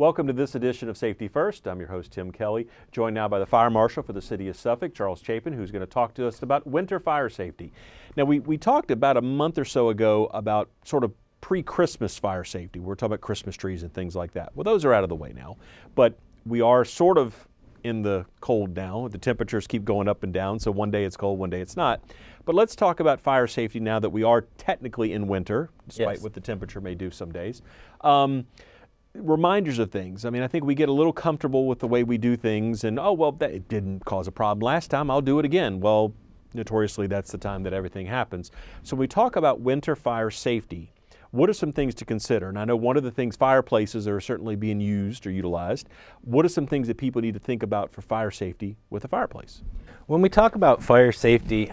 Welcome to this edition of Safety First. I'm your host, Tim Kelly, joined now by the Fire Marshal for the City of Suffolk, Charles Chapin, who's going to talk to us about winter fire safety. Now, we talked about a month or so ago about sort of pre-Christmas fire safety. We're talking about Christmas trees and things like that. Well, those are out of the way now, but we are sort of in the cold now. The temperatures keep going up and down, so one day it's cold, one day it's not. But let's talk about fire safety now that we are technically in winter, despite what the temperature may do some days. Reminders of things. I mean, I think we get a little comfortable with the way we do things and, oh, well, it didn't cause a problem last time, I'll do it again. Well, notoriously, that's the time that everything happens. So when we talk about winter fire safety, what are some things to consider? And I know one of the things, fireplaces are certainly being used or utilized. What are some things that people need to think about for fire safety with a fireplace? When we talk about fire safety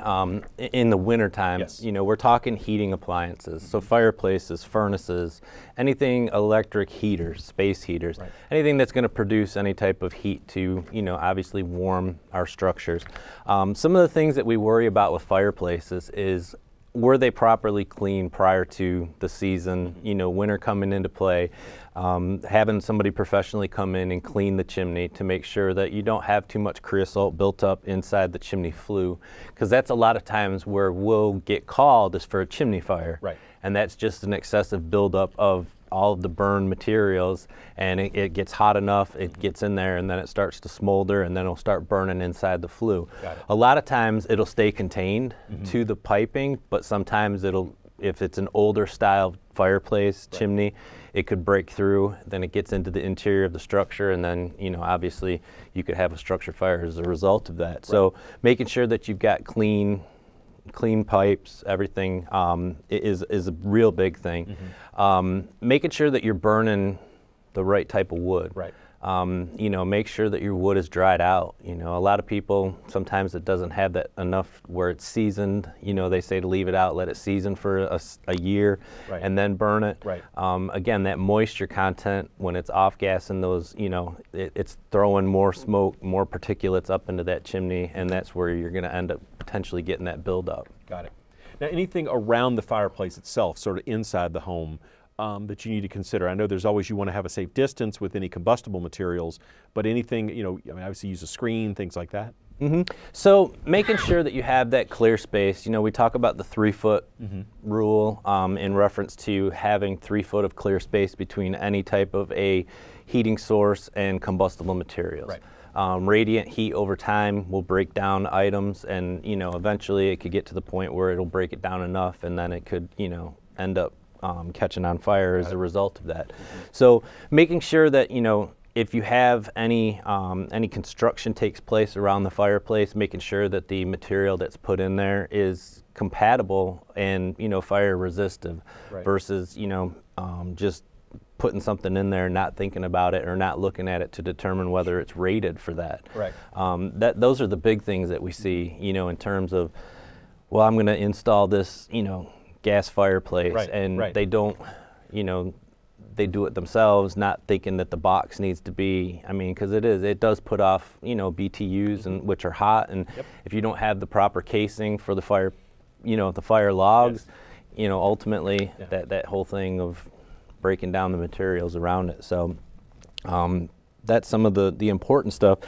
in the wintertime, you know, we're talking heating appliances. So fireplaces, furnaces, anything electric heaters, space heaters, anything that's going to produce any type of heat to, you know, obviously warm our structures. Some of the things that we worry about with fireplaces is, were they properly cleaned prior to the season, you know, winter coming into play, having somebody professionally come in and clean the chimney to make sure that you don't have too much creosote built up inside the chimney flue, because that's a lot of times where we'll get called is for a chimney fire. And that's just an excessive buildup of all of the burned materials, and it gets hot enough, it gets in there, and then it starts to smolder, and then it'll start burning inside the flue. A lot of times it'll stay contained to the piping, but sometimes if it's an older style fireplace chimney, it could break through, then it gets into the interior of the structure, and then, you know, obviously you could have a structure fire as a result of that. So making sure that you've got clean pipes, everything is a real big thing. Making sure that you're burning the right type of wood. You know, make sure that your wood is dried out. You know, a lot of people, sometimes it doesn't have that enough where it's seasoned. You know, they say to leave it out, let it season for a year, and then burn it. Again, that moisture content, when it's off-gassing those, you know, it's throwing more smoke, more particulates up into that chimney, and that's where you're going to end up potentially getting that buildup. Got it. Now, anything around the fireplace itself, sort of inside the home, that you need to consider? I know there's always, you want to have a safe distance with any combustible materials, but anything, you know, I mean, obviously use a screen, things like that. So making sure that you have that clear space. You know, we talk about the 3-foot rule in reference to having 3 foot of clear space between any type of a heating source and combustible materials. Radiant heat over time will break down items, and, you know, eventually it could get to the point where it'll break it down enough, and then it could, you know, end up catching on fire as a result of that. So making sure that, you know, if you have any construction takes place around the fireplace, making sure that the material that's put in there is compatible and, you know, fire resistive, versus, you know, just putting something in there, not thinking about it or not looking at it to determine whether it's rated for that. Those are the big things that we see, you know, in terms of, well, I'm going to install this, you know, gas fireplace, and they don't, you know, they do it themselves, not thinking that the box needs to be, I mean, because it does put off, you know, BTUs, and which are hot, and if you don't have the proper casing for the fire, you know, the fire logs, you know, ultimately that whole thing of breaking down the materials around it. So that's some of the important stuff.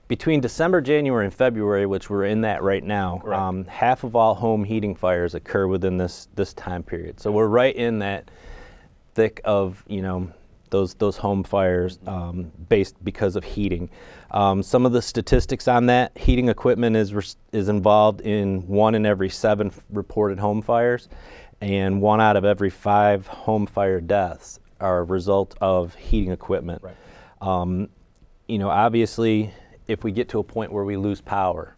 Between December, January, and February, which we're in that right now, half of all home heating fires occur within this time period. So we're right in that thick of, you know, those home fires based because of heating. Some of the statistics on that: heating equipment is involved in 1 in every 7 reported home fires, and 1 out of every 5 home fire deaths are a result of heating equipment. You know, obviously, if we get to a point where we lose power,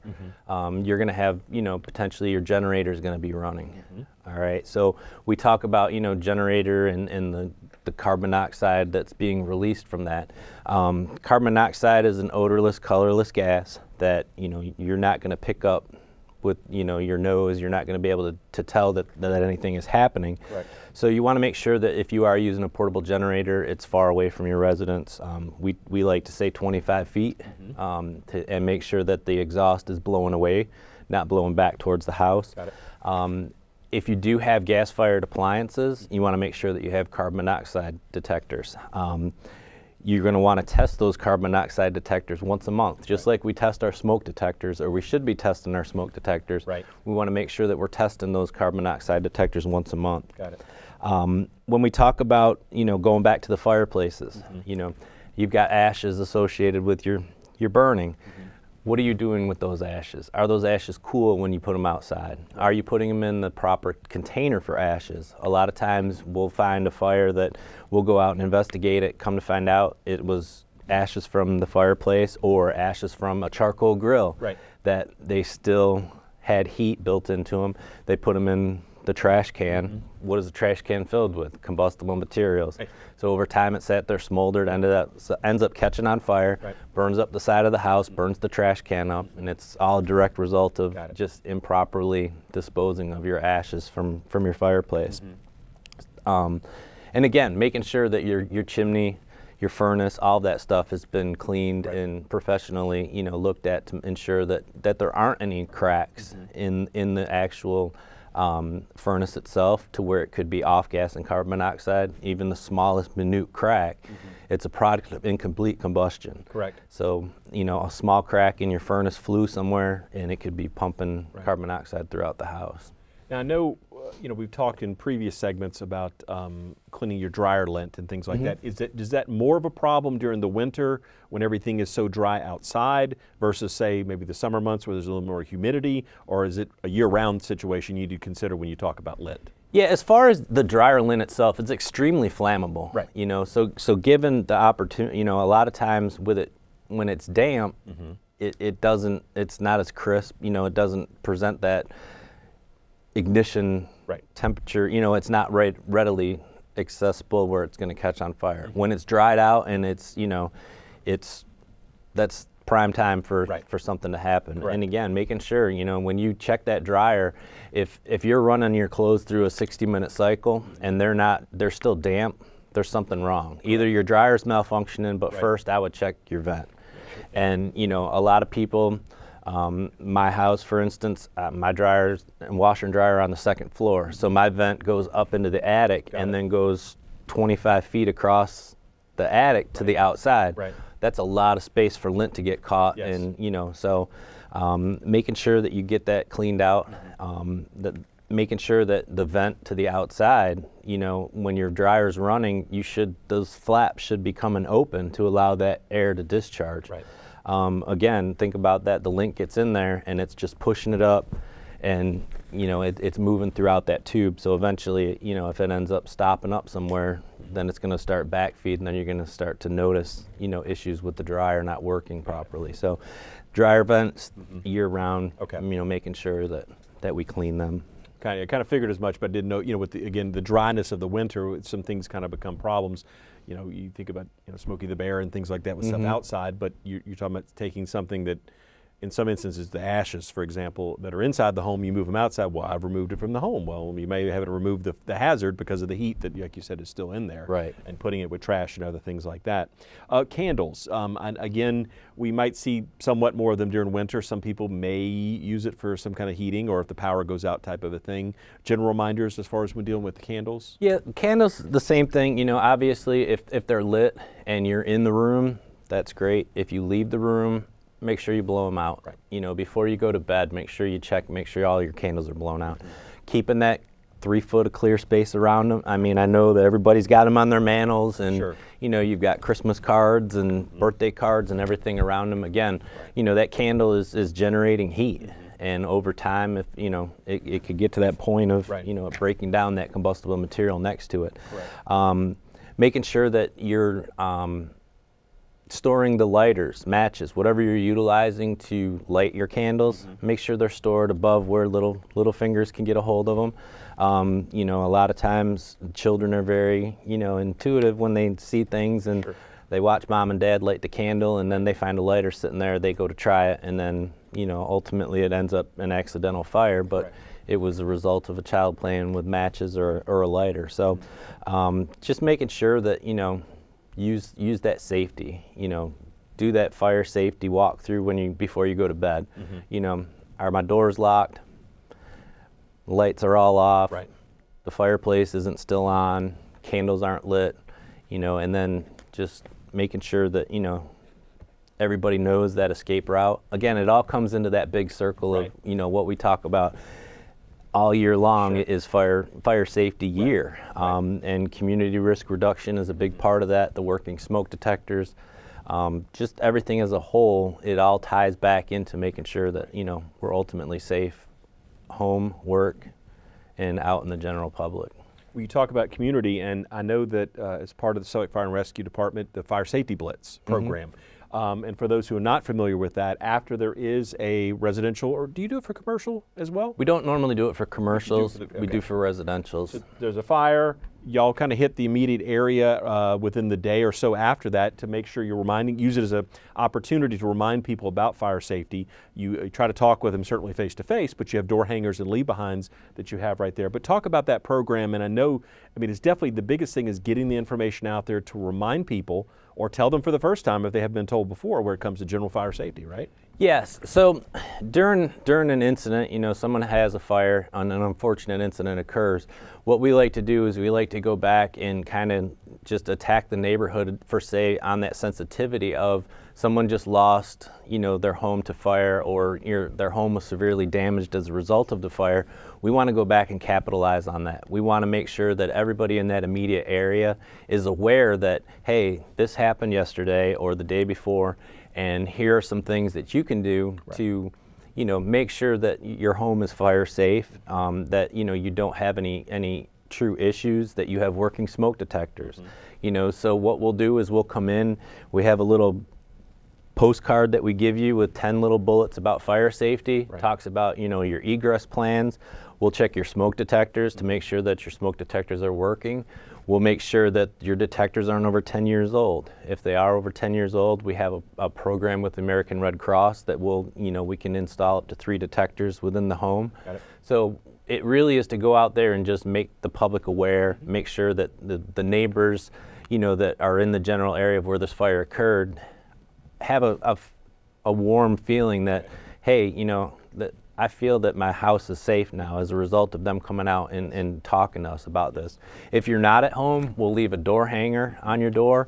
you're going to have, you know, potentially your generator is going to be running. All right, so we talk about, you know, generator and the carbon monoxide that's being released from that. Carbon monoxide is an odorless, colorless gas that, you know, you're not going to pick up with, you know, your nose. You're not going to be able to tell that anything is happening. So you want to make sure that if you are using a portable generator, it's far away from your residence. We like to say 25 feet, and make sure that the exhaust is blowing away, not blowing back towards the house. if you do have gas-fired appliances, you want to make sure that you have carbon monoxide detectors. You're going to want to test those carbon monoxide detectors once a month, just like we test our smoke detectors, or we should be testing our smoke detectors. Right. We want to make sure that we're testing those carbon monoxide detectors once a month. Got it. When we talk about, going back to the fireplaces, you've got ashes associated with your burning. What are you doing with those ashes? Are those ashes cool when you put them outside? Are you putting them in the proper container for ashes? A lot of times we'll find a fire that we'll go out and investigate it, come to find out it was ashes from the fireplace or ashes from a charcoal grill that they still had heat built into them. They put them in the trash can. What is the trash can filled with? Combustible materials. So over time it sat there, smoldered, ends up catching on fire, burns up the side of the house, burns the trash can up, and it's all a direct result of just improperly disposing of your ashes from your fireplace. And again, making sure that your chimney, your furnace, all that stuff has been cleaned and professionally, looked at to ensure that there aren't any cracks in the actual furnace itself to where it could be off gas and carbon monoxide. Even the smallest minute crack, it's a product of incomplete combustion. Correct. So, a small crack in your furnace flue somewhere and it could be pumping carbon monoxide throughout the house. Now I know, we've talked in previous segments about cleaning your dryer lint and things like that. Is that more of a problem during the winter when everything is so dry outside versus, say, maybe the summer months where there's a little more humidity, or is it a year-round situation you need to consider when you talk about lint? Yeah, as far as the dryer lint itself, it's extremely flammable. Right. So given the opportunity, a lot of times with it, when it's damp, it's not as crisp. It doesn't present that ignition temperature. It's not readily accessible where it's going to catch on fire. When it's dried out and that's prime time for something to happen. And again, making sure, when you check that dryer, if you're running your clothes through a 60-minute cycle and they're still damp, there's something wrong. Either your dryer's malfunctioning, but first I would check your vent. And a lot of people, my house, for instance, my dryers and washer and dryer are on the second floor. So my vent goes up into the attic and then goes 25 feet across the attic to the outside. That's a lot of space for lint to get caught. And, so making sure that you get that cleaned out, making sure that the vent to the outside, when your dryer's running, those flaps should be coming open to allow that air to discharge. Again, think about that. The lint gets in there and it's just pushing it up, and it's moving throughout that tube. So eventually, if it ends up stopping up somewhere, then it's going to start backfeed, and then you're going to start to notice issues with the dryer not working properly. So dryer vents year round, making sure that we clean them. I kind of figured as much, but didn't know, with the dryness of the winter, some things kind of become problems. You think about, Smokey the Bear and things like that with stuff outside, but you're talking about taking something that, in some instances, the ashes, for example, that are inside the home, you move them outside. Well, I've removed it from the home. Well, you may have to remove the hazard because of the heat that, like you said, is still in there. And putting it with trash and other things like that. Candles, and again, we might see somewhat more of them during winter. Some people may use it for some kind of heating or if the power goes out type of a thing. General reminders as far as when dealing with the candles? Yeah, candles, the same thing. Obviously, if they're lit and you're in the room, that's great. If you leave the room, make sure you blow them out. Before you go to bed, make sure you check, make sure all your candles are blown out. Keeping that 3 foot of clear space around them. I mean, I know that everybody's got them on their mantles, and you've got Christmas cards and birthday cards and everything around them. Again, that candle is generating heat. And over time, if it could get to that point of breaking down that combustible material next to it. Making sure that you're storing the lighters, matches, whatever you're utilizing to light your candles, make sure they're stored above where little fingers can get a hold of them. A lot of times children are very, intuitive when they see things, and they watch mom and dad light the candle, and then they find a lighter sitting there, they go to try it, and then, ultimately it ends up an accidental fire, but it was a result of a child playing with matches or a lighter. So just making sure that, use that safety, do that fire safety walk through before you go to bed. Are my doors locked? the lights are all off, right. the fireplace isn't still on, candles aren't lit, you know, and then just making sure that, you know, everybody knows that escape route. Again, it all comes into that big circle of, you know, what we talk about all year long is fire safety year. And community risk reduction is a big part of that, the working smoke detectors. Just everything as a whole, it all ties back into making sure that, you know, we're ultimately safe home, work, and out in the general public. Well, you talk about community, and I know that as part of the Suffolk Fire and Rescue Department, the Fire Safety Blitz program. And for those who are not familiar with that, after there is a residential, or do you do it for commercial as well? We don't normally do it for commercials. We do for residentials. So there's a fire, y'all kind of hit the immediate area within the day or so after that to make sure you're use it as an opportunity to remind people about fire safety. You try to talk with them certainly face to face, but you have door hangers and leave-behinds that you have right there. But talk about that program, and I mean, it's definitely the biggest thing is getting the information out there to remind people or tell them for the first time if they have been told before where it comes to general fire safety, right? Yes. So during an incident, you know, someone has a fire, an unfortunate incident occurs. What we like to do is we like to go back and kind of just attack the neighborhood for, say, on that sensitivity of someone just lost, you know, their home to fire, or their home was severely damaged as a result of the fire. We want to go back and capitalize on that. We want to make sure that everybody in that immediate area is aware that, hey, this happened yesterday or the day before, and here are some things that you can do to, you know, make sure that your home is fire safe, that, you know, you don't have any true issues, that you have working smoke detectors. You know, so what we'll do is we'll come in, we have a little postcard that we give you with 10 little bullets about fire safety, talks about, you know, your egress plans. We'll check your smoke detectors to make sure that your smoke detectors are working. We'll make sure that your detectors aren't over 10 years old. If they are over 10 years old, we have a program with the American Red Cross that will, you know, we can install up to 3 detectors within the home. Got it. So it really is to go out there and just make the public aware, make sure that the neighbors, you know, that are in the general area of where this fire occurred have a warm feeling that, hey, you know, that I feel that my house is safe now as a result of them coming out and talking to us about this. If you're not at home, we'll leave a door hanger on your door.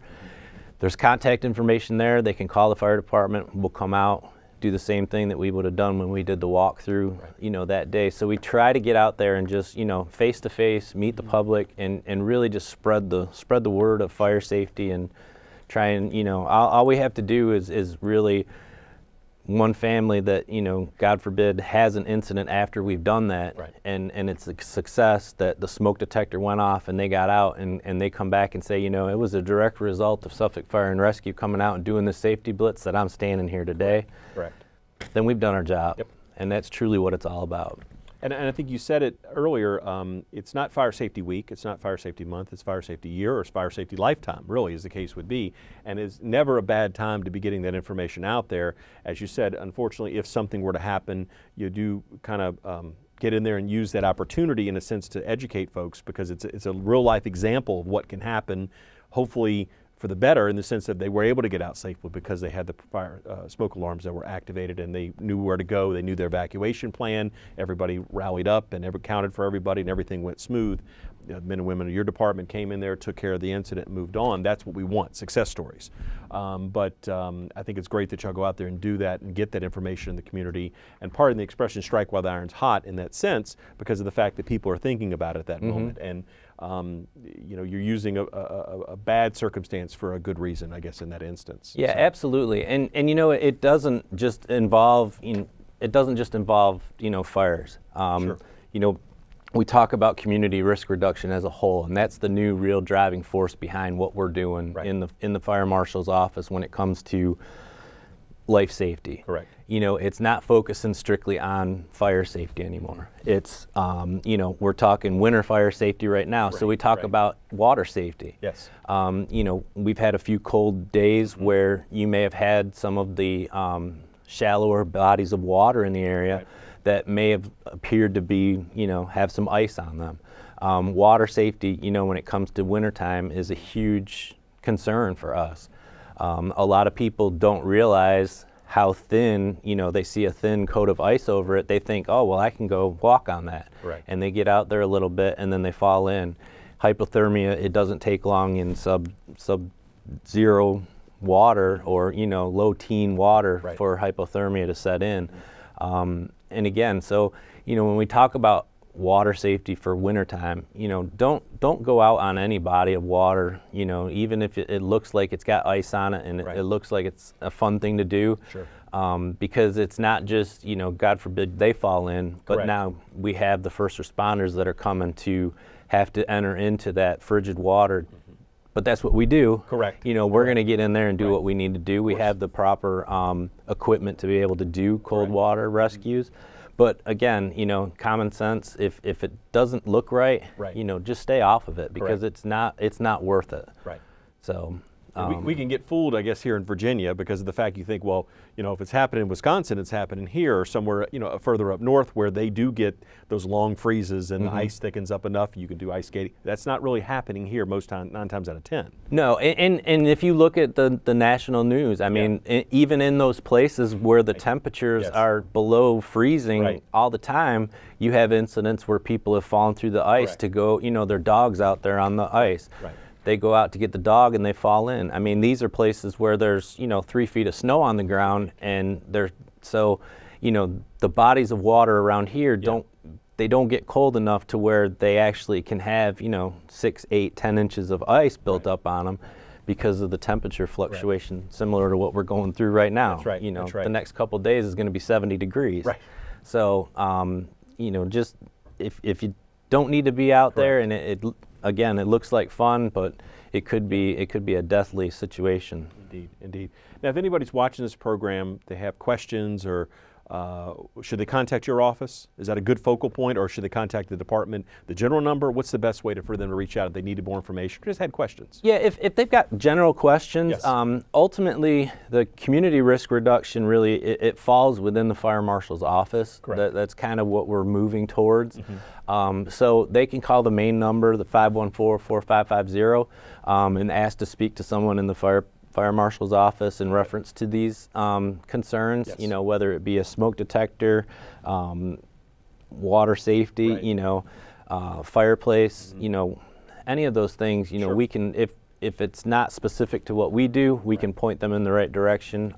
There's contact information there. They can call the fire department. We'll come out, do the same thing that we would have done when we did the walkthrough, you know, that day. So we try to get out there and just, you know, face to face, meet the public, and really just spread the word of fire safety, and try and, you know, all we have to do is really one family that, you know, God forbid, has an incident after we've done that, and it's a success that the smoke detector went off and they got out, and they come back and say, you know, it was a direct result of Suffolk Fire and Rescue coming out and doing the safety blitz that I'm standing here today. Correct. Then we've done our job. Yep. And that's truly what it's all about. And I think you said it earlier, it's not Fire Safety Week, it's not Fire Safety Month, it's Fire Safety Year, or it's Fire Safety Lifetime, really, as the case would be. And it's never a bad time to be getting that information out there. As you said, unfortunately, if something were to happen, you do kind of get in there and use that opportunity in a sense to educate folks, because it's a real life example of what can happen, hopefully for the better, in the sense that they were able to get out safely because they had the fire smoke alarms that were activated, and they knew where to go. They knew their evacuation plan. Everybody rallied up and counted for everybody, and everything went smooth. The men and women of your department came in there, took care of the incident, and moved on. That's what we want, success stories. But I think it's great that y'all go out there and do that and get that information in the community. And pardon the expression, strike while the iron's hot, in that sense, because of the fact that people are thinking about it at that moment. And you know, you're using a bad circumstance for a good reason, I guess, in that instance. Yeah, so. Absolutely. And you know, it doesn't just involve, you know, fires. Sure. You know, we talk about community risk reduction as a whole, and that's the new real driving force behind what we're doing in the fire marshal's office when it comes to life safety. Correct. You know, it's not focusing strictly on fire safety anymore. It's, you know, we're talking winter fire safety right now, so we talk about water safety. Yes. You know, we've had a few cold days where you may have had some of the shallower bodies of water in the area that may have appeared to be, you know, have some ice on them. Water safety, you know, when it comes to wintertime, is a huge concern for us. A lot of people don't realize how thin, they see a thin coat of ice over it, they think, oh, well, I can go walk on that. Right. And they get out there a little bit and then they fall in. Hypothermia, it doesn't take long in sub-zero water or, low teen water right. for hypothermia to set in. And again, so, when we talk about water safety for wintertime, don't go out on any body of water, even if it looks like it's got ice on it and right. it looks like it's a fun thing to do. Sure. Because it's not just, God forbid they fall in, but Correct. now we have the first responders that are coming to have to enter into that frigid water. Mm-hmm. But that's what we do. Correct. We're going to get in there and do right. what we need to do. We have the proper equipment to be able to do cold right. water rescues. But again, common sense, if it doesn't look right, right. Just stay off of it because Correct. it's not worth it. Right. So we can get fooled, I guess, here in Virginia because of the fact you think, well, if it's happening in Wisconsin, it's happening here or somewhere, further up north where they do get those long freezes and mm-hmm. the ice thickens up enough, you can do ice skating. That's not really happening here 9 times out of 10. No, and if you look at the national news, I mean, even in those places where the temperatures yes. are below freezing right. all the time, you have incidents where people have fallen through the ice Correct. to go, their dog's out there on the ice. Right. They go out to get the dog and they fall in. I mean, these are places where there's, 3 feet of snow on the ground and the bodies of water around here don't get cold enough to where they actually can have, 6, 8, 10 inches of ice built right. up on them because of the temperature fluctuation right. similar to what we're going through right now. That's right. That's right. The next couple of days is going to be 70 degrees. Right. So, just if you don't need to be out there and again, it looks like fun, but it could be a deathly situation. Indeed, indeed. Now, if anybody's watching this program, they have questions or should they contact your office? Is that a good focal point, or should they contact the department, the general number? What's the best way for them to reach out if they needed more information? Just had questions. Yeah, if they've got general questions, yes. Ultimately the community risk reduction really it falls within the fire marshal's office. Correct. That's kind of what we're moving towards. Mm-hmm. So they can call the main number, the 514-4550, and ask to speak to someone in the fire marshal's office in reference to these concerns, yes. Whether it be a smoke detector, water safety, right. Fireplace, mm-hmm. Any of those things, sure. we can, if it's not specific to what we do, we right. can point them in the right direction.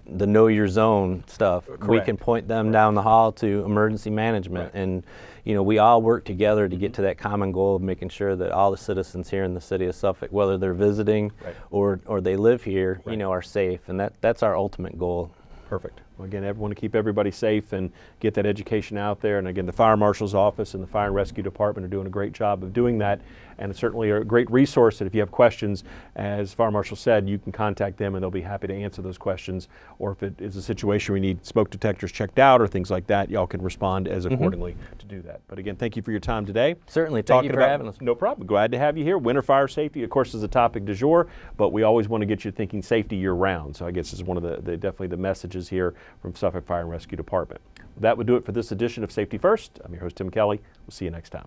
The know your zone stuff, correct. we can point them right. down the hall to emergency management. Right. And, we all work together to get to that common goal of making sure that all the citizens here in the city of Suffolk, whether they're visiting right. or they live here, right. Are safe. And that's our ultimate goal. Perfect. Well, again, I want to keep everybody safe and get that education out there. And again, the Fire Marshal's Office and the Fire and Rescue Department are doing a great job of doing that. And it's certainly a great resource that if you have questions, as Fire Marshal said, you can contact them and they'll be happy to answer those questions. Or if it is a situation where you need smoke detectors checked out or things like that, y'all can respond as accordingly to do that. But again, thank you for your time today. Certainly. Thank you for having us. No problem. Glad to have you here. Winter fire safety, of course, is a topic du jour, but we always want to get you thinking safety year round. So I guess this is one of the definitely the messages here from Suffolk Fire and Rescue Department. That would do it for this edition of Safety First. I'm your host, Tim Kelly. We'll see you next time.